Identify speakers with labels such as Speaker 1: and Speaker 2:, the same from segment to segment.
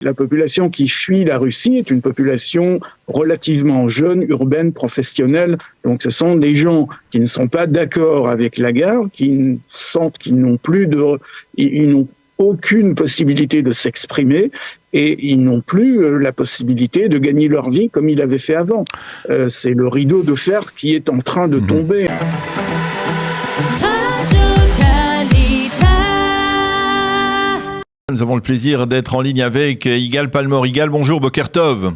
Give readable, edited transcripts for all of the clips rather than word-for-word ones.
Speaker 1: La population qui fuit la Russie est une population relativement jeune, urbaine, professionnelle. Donc ce sont des gens qui ne sont pas d'accord avec la guerre, qui sentent qu'ils n'ont ils n'ont aucune possibilité de s'exprimer et ils n'ont plus la possibilité de gagner leur vie comme ils l'avaient fait avant. C'est le rideau de fer qui est en train de tomber.
Speaker 2: Nous avons le plaisir d'être en ligne avec Yigal Palmor. Yigal, bonjour, Boker Tov.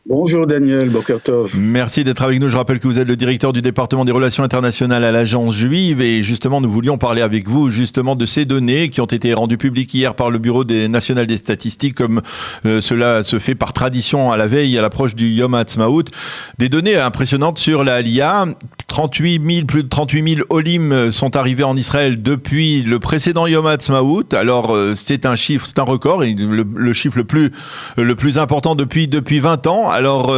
Speaker 1: Bonjour Daniel, Boker Tov.
Speaker 2: Merci d'être avec nous. Je rappelle que vous êtes le directeur du département des relations internationales à l'Agence juive et justement nous voulions parler avec vous justement de ces données qui ont été rendues publiques hier par le Bureau national des statistiques comme cela se fait par tradition à la veille, à l'approche du Yom HaAtzmaut. Des données impressionnantes sur la Aliyah. Plus de 38 000 olim sont arrivés en Israël depuis le précédent Yom HaAtzmaut. Alors c'est un chiffre, c'est un record et le chiffre le plus important depuis 20 ans. Alors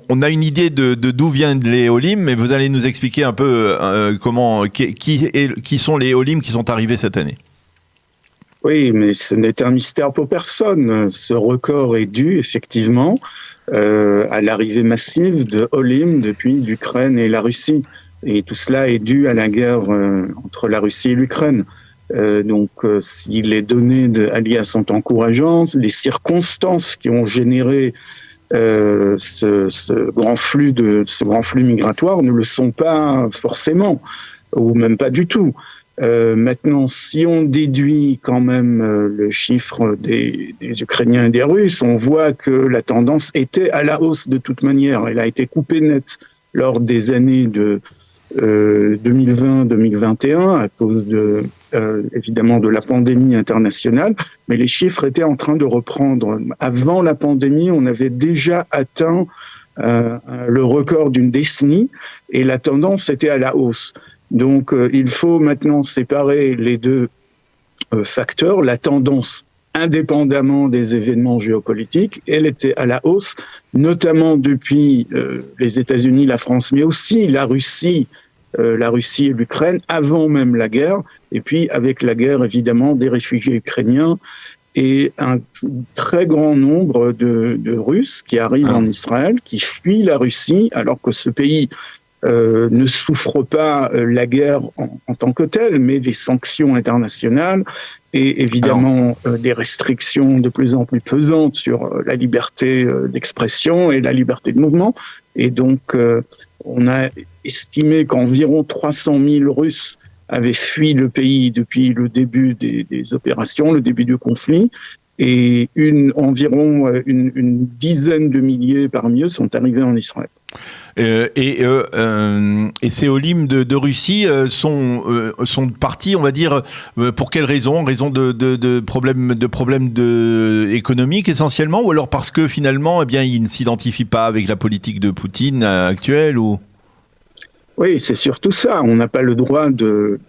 Speaker 2: on a une idée de d'où viennent les olim, mais vous allez nous expliquer un peu qui sont les olim qui sont arrivés cette année.
Speaker 1: Oui, mais ce n'est un mystère pour personne. Ce record est dû effectivement à l'arrivée massive de olim depuis l'Ukraine et la Russie. Et tout cela est dû à la guerre entre la Russie et l'Ukraine. Donc, si les données de Aliyah sont encourageantes, les circonstances qui ont généré ce grand flux migratoire ne le sont pas forcément, ou même pas du tout. Maintenant, si on déduit quand même le chiffre des Ukrainiens et des Russes, on voit que la tendance était à la hausse de toute manière. Elle a été coupée nette lors des années de 2020-2021 à cause évidemment de la pandémie internationale, mais les chiffres étaient en train de reprendre. Avant la pandémie, on avait déjà atteint le record d'une décennie et la tendance était à la hausse. Donc, il faut maintenant séparer les deux facteurs. La tendance, indépendamment des événements géopolitiques, elle était à la hausse, notamment depuis les États-Unis, la France, mais aussi la Russie et l'Ukraine, avant même la guerre. Et puis, avec la guerre, évidemment, des réfugiés ukrainiens et un très grand nombre de Russes qui arrivent en Israël, qui fuient la Russie, alors que ce pays ne souffre pas la guerre en tant que telle, mais des sanctions internationales et évidemment des restrictions de plus en plus pesantes sur la liberté d'expression et la liberté de mouvement. Et donc, on a estimé qu'environ 300 000 Russes avaient fui le pays depuis le début des opérations, le début du conflit. Et environ une dizaine de milliers parmi eux sont arrivés en Israël.
Speaker 2: Et ces olim de Russie sont partis, on va dire, pour quelles raisons? En raison de problèmes économiques essentiellement, ou alors parce que finalement, eh bien, ils ne s'identifient pas avec la politique de Poutine actuelle ou...
Speaker 1: Oui, c'est surtout ça. On n'a pas le droit de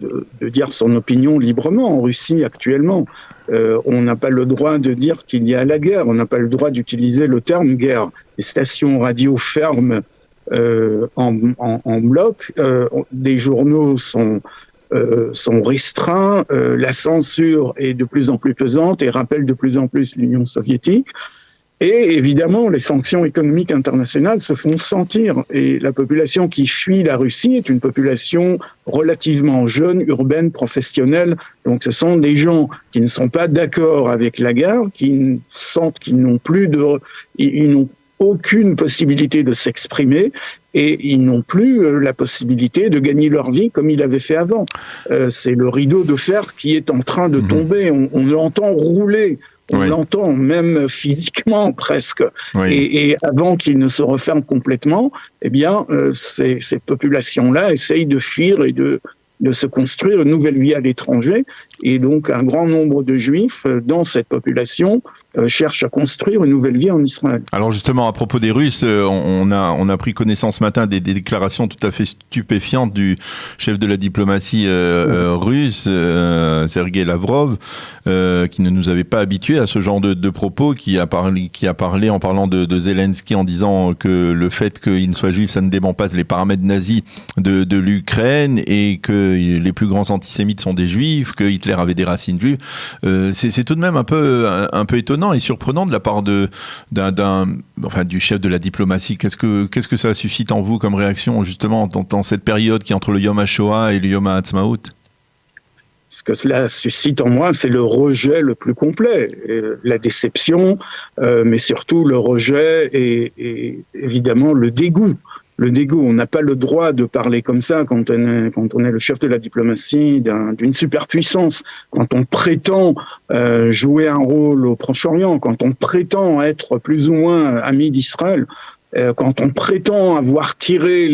Speaker 1: dire son opinion librement en Russie actuellement. On n'a pas le droit de dire qu'il y a la guerre. On n'a pas le droit d'utiliser le terme guerre. Les stations radio ferment en bloc. Des journaux sont restreints. La censure est de plus en plus pesante et rappelle de plus en plus l'Union soviétique. Et évidemment, les sanctions économiques internationales se font sentir. Et la population qui fuit la Russie est une population relativement jeune, urbaine, professionnelle. Donc ce sont des gens qui ne sont pas d'accord avec la guerre, qui sentent qu'ils n'ont ils n'ont aucune possibilité de s'exprimer et ils n'ont plus la possibilité de gagner leur vie comme ils l'avaient fait avant. C'est le rideau de fer qui est en train de tomber. On l'entend rouler. On l'entend même physiquement presque. Oui. Et avant qu'il ne se referme complètement, eh bien, ces populations-là essayent de fuir et de se construire une nouvelle vie à l'étranger. Et donc, un grand nombre de Juifs dans cette population cherchent à construire une nouvelle vie en Israël.
Speaker 2: Alors justement, à propos des Russes, on a pris connaissance ce matin des déclarations tout à fait stupéfiantes du chef de la diplomatie russe, Sergei Lavrov, qui ne nous avait pas habitués à ce genre de propos, qui a parlé en parlant de Zelensky en disant que le fait qu'il soit juif, ça ne dément pas les paramètres nazis de l'Ukraine et que les plus grands antisémites sont des juifs, que Hitler avait des racines juives. C'est tout de même un peu étonnant étonnant et surprenant de la part du chef de la diplomatie. Qu'est-ce que ça suscite en vous comme réaction, justement, dans cette période qui est entre le Yom HaShoah et le Yom HaAtzmaut?
Speaker 1: Ce que cela suscite en moi, c'est le rejet le plus complet, la déception, mais surtout le rejet et évidemment le dégoût. Le dégoût, on n'a pas le droit de parler comme ça quand on est le chef de la diplomatie d'une superpuissance, quand on prétend jouer un rôle au Proche-Orient, quand on prétend être plus ou moins ami d'Israël. Quand on prétend avoir tiré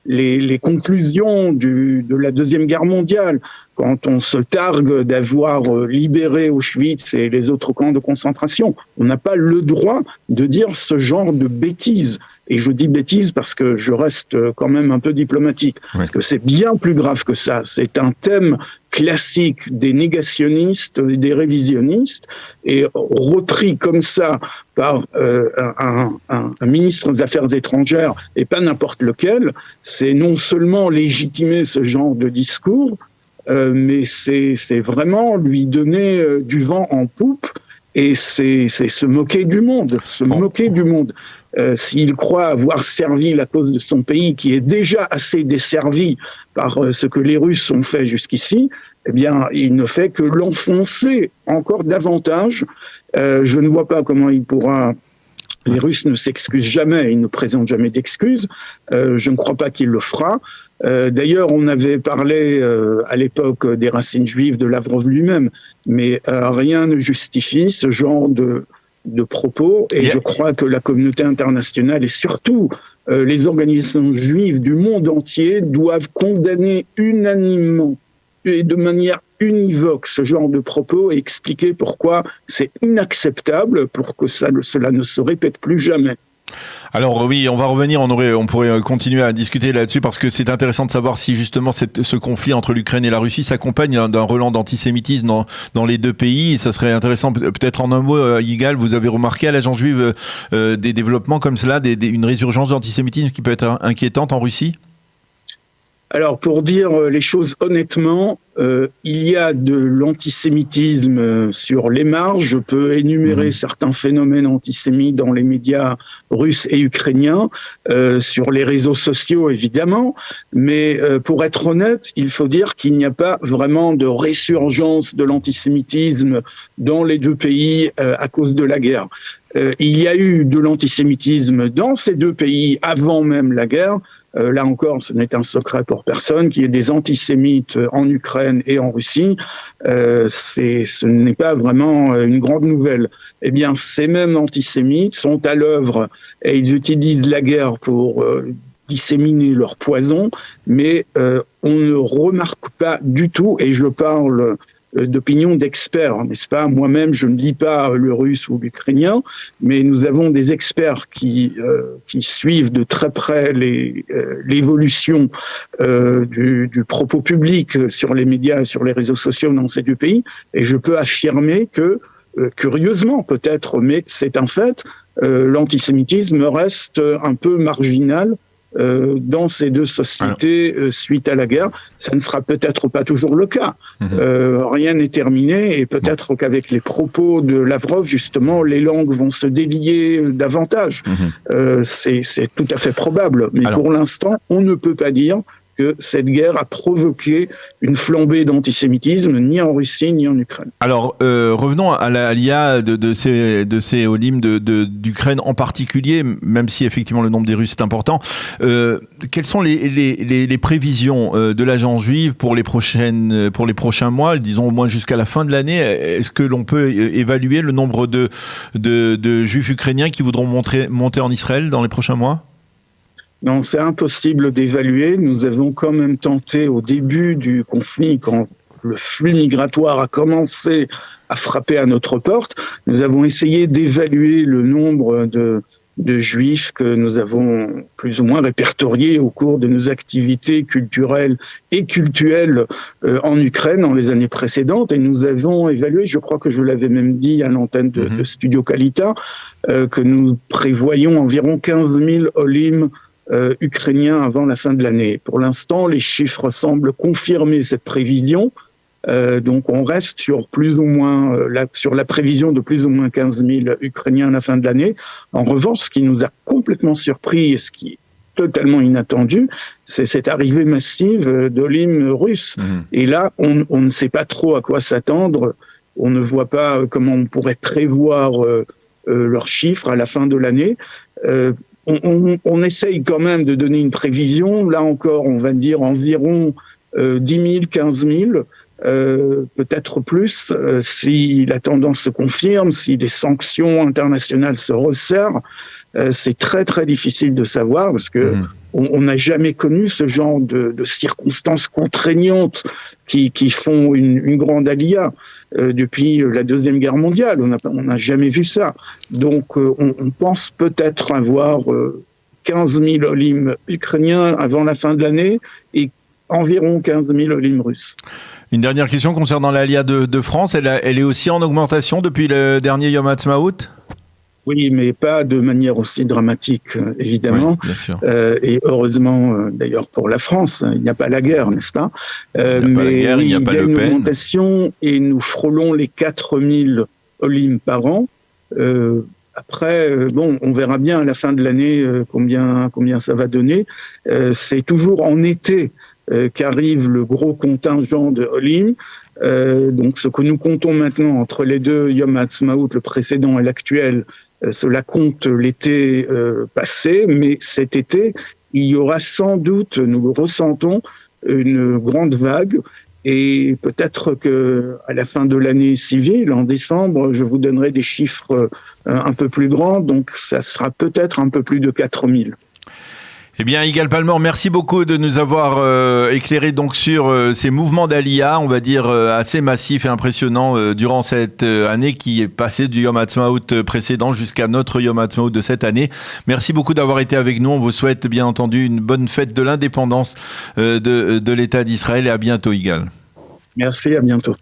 Speaker 1: les conclusions de la Deuxième Guerre mondiale, quand on se targue d'avoir libéré Auschwitz et les autres camps de concentration, on n'a pas le droit de dire ce genre de bêtises. Et je dis bêtises parce que je reste quand même un peu diplomatique, parce que c'est bien plus grave que ça. C'est un thème classique des négationnistes et des révisionnistes, et repris comme ça par un ministre des Affaires étrangères, et pas n'importe lequel, c'est non seulement légitimer ce genre de discours, mais c'est vraiment lui donner du vent en poupe, et c'est se moquer du monde, moquer du monde. S'il croit avoir servi la cause de son pays, qui est déjà assez desservi par ce que les Russes ont fait jusqu'ici, eh bien, il ne fait que l'enfoncer encore davantage. Je ne vois pas comment il pourra... Les Russes ne s'excusent jamais, ils ne présentent jamais d'excuses. Je ne crois pas qu'il le fera. D'ailleurs, on avait parlé à l'époque des racines juives de Lavrov lui-même, mais rien ne justifie ce genre de propos, et je crois que la communauté internationale et surtout les organisations juives du monde entier doivent condamner unanimement et de manière univoque ce genre de propos et expliquer pourquoi c'est inacceptable, pour que cela ne se répète plus jamais.
Speaker 2: Alors oui, on va revenir, on pourrait continuer à discuter là-dessus, parce que c'est intéressant de savoir si justement ce conflit entre l'Ukraine et la Russie s'accompagne d'un relent d'antisémitisme dans les deux pays. Ça serait intéressant, peut-être en un mot, Yigal, vous avez remarqué à l'Agence juive des développements comme cela, une résurgence d'antisémitisme qui peut être inquiétante en Russie?
Speaker 1: Alors, pour dire les choses honnêtement, il y a de l'antisémitisme sur les marges. Je peux énumérer certains phénomènes antisémites dans les médias russes et ukrainiens, sur les réseaux sociaux évidemment, mais pour être honnête, il faut dire qu'il n'y a pas vraiment de résurgence de l'antisémitisme dans les deux pays à cause de la guerre. Il y a eu de l'antisémitisme dans ces deux pays avant même la guerre. Là encore, ce n'est un secret pour personne, qu'il y ait des antisémites en Ukraine et en Russie. Ce n'est pas vraiment une grande nouvelle. Eh bien, ces mêmes antisémites sont à l'œuvre et ils utilisent la guerre pour disséminer leur poison, mais on ne remarque pas du tout, et je parle d'opinion d'experts, n'est-ce pas? Moi-même, je ne lis pas le russe ou l'ukrainien, mais nous avons des experts qui suivent de très près l'évolution du propos public sur les médias et sur les réseaux sociaux dans ces deux pays, et je peux affirmer que, curieusement peut-être, mais c'est un fait, l'antisémitisme reste un peu marginal dans ces deux sociétés suite à la guerre. Ça ne sera peut-être pas toujours le cas. Rien n'est terminé, et peut-être qu'avec les propos de Lavrov, justement, les langues vont se délier davantage. C'est tout à fait probable. Mais pour l'instant, on ne peut pas dire que cette guerre a provoqué une flambée d'antisémitisme, ni en Russie, ni en Ukraine.
Speaker 2: Alors, revenons à l'IA de ces Olim d'Ukraine en particulier, même si effectivement le nombre des Russes est important. Quelles sont les prévisions de l'Agence juive pour les prochains mois, disons au moins jusqu'à la fin de l'année? Est-ce que l'on peut évaluer le nombre de Juifs ukrainiens qui voudront monter en Israël dans les prochains mois?
Speaker 1: Non, c'est impossible d'évaluer. Nous avons quand même tenté au début du conflit, quand le flux migratoire a commencé à frapper à notre porte, nous avons essayé d'évaluer le nombre de Juifs que nous avons plus ou moins répertoriés au cours de nos activités culturelles et cultuelles en Ukraine dans les années précédentes. Et nous avons évalué, je crois que je l'avais même dit à l'antenne de Studio Kalita, que nous prévoyons environ 15 000 Olim ukrainiens avant la fin de l'année. Pour l'instant, les chiffres semblent confirmer cette prévision. Donc on reste sur plus ou moins sur la prévision de plus ou moins 15 000 Ukrainiens à la fin de l'année. En revanche, ce qui nous a complètement surpris et ce qui est totalement inattendu, c'est cette arrivée massive d'Olim russes. Et là, on ne sait pas trop à quoi s'attendre. On ne voit pas comment on pourrait prévoir leurs chiffres à la fin de l'année. On essaye quand même de donner une prévision. Là encore, on va dire environ 10 000, 15 000. Peut-être plus si la tendance se confirme, si les sanctions internationales se resserrent. C'est très très difficile de savoir parce que on n'a jamais connu ce genre de circonstances contraignantes qui font une grande alia depuis la Deuxième Guerre mondiale. On n'a jamais vu ça. Donc on pense peut-être avoir 15 000 Olim ukrainiens avant la fin de l'année et environ 15 000 Olim russes.
Speaker 2: Une dernière question concernant l'Alia de France. Elle est aussi en augmentation depuis le dernier Yom Ha'atzmaut ?
Speaker 1: Oui, mais pas de manière aussi dramatique, évidemment.
Speaker 2: Oui, bien sûr.
Speaker 1: Et heureusement, d'ailleurs, pour la France, il n'y a pas la guerre, n'est-ce pas ?
Speaker 2: Il n'y a pas la guerre, il n'y a pas Le Pen.
Speaker 1: Il y a une augmentation et nous frôlons les 4 000 Olim par an. Après, on verra bien à la fin de l'année combien ça va donner. C'est toujours en été qu'arrive le gros contingent de Olim. Donc, ce que nous comptons maintenant entre les deux Yom Ha'atzmaut, le précédent et l'actuel, cela compte l'été passé, mais cet été, il y aura sans doute, nous le ressentons, une grande vague. Et peut-être que à la fin de l'année civile, en décembre, je vous donnerai des chiffres un peu plus grands. Donc, ça sera peut-être un peu plus de 4 000.
Speaker 2: Eh bien, Yigal Palmor, merci beaucoup de nous avoir éclairé donc sur ces mouvements d'Aliyah, on va dire assez massifs et impressionnants durant cette année qui est passée du Yom Ha'atzmaut précédent jusqu'à notre Yom Ha'atzmaut de cette année. Merci beaucoup d'avoir été avec nous. On vous souhaite bien entendu une bonne fête de l'indépendance de l'État d'Israël et à bientôt, Yigal.
Speaker 1: Merci, à bientôt.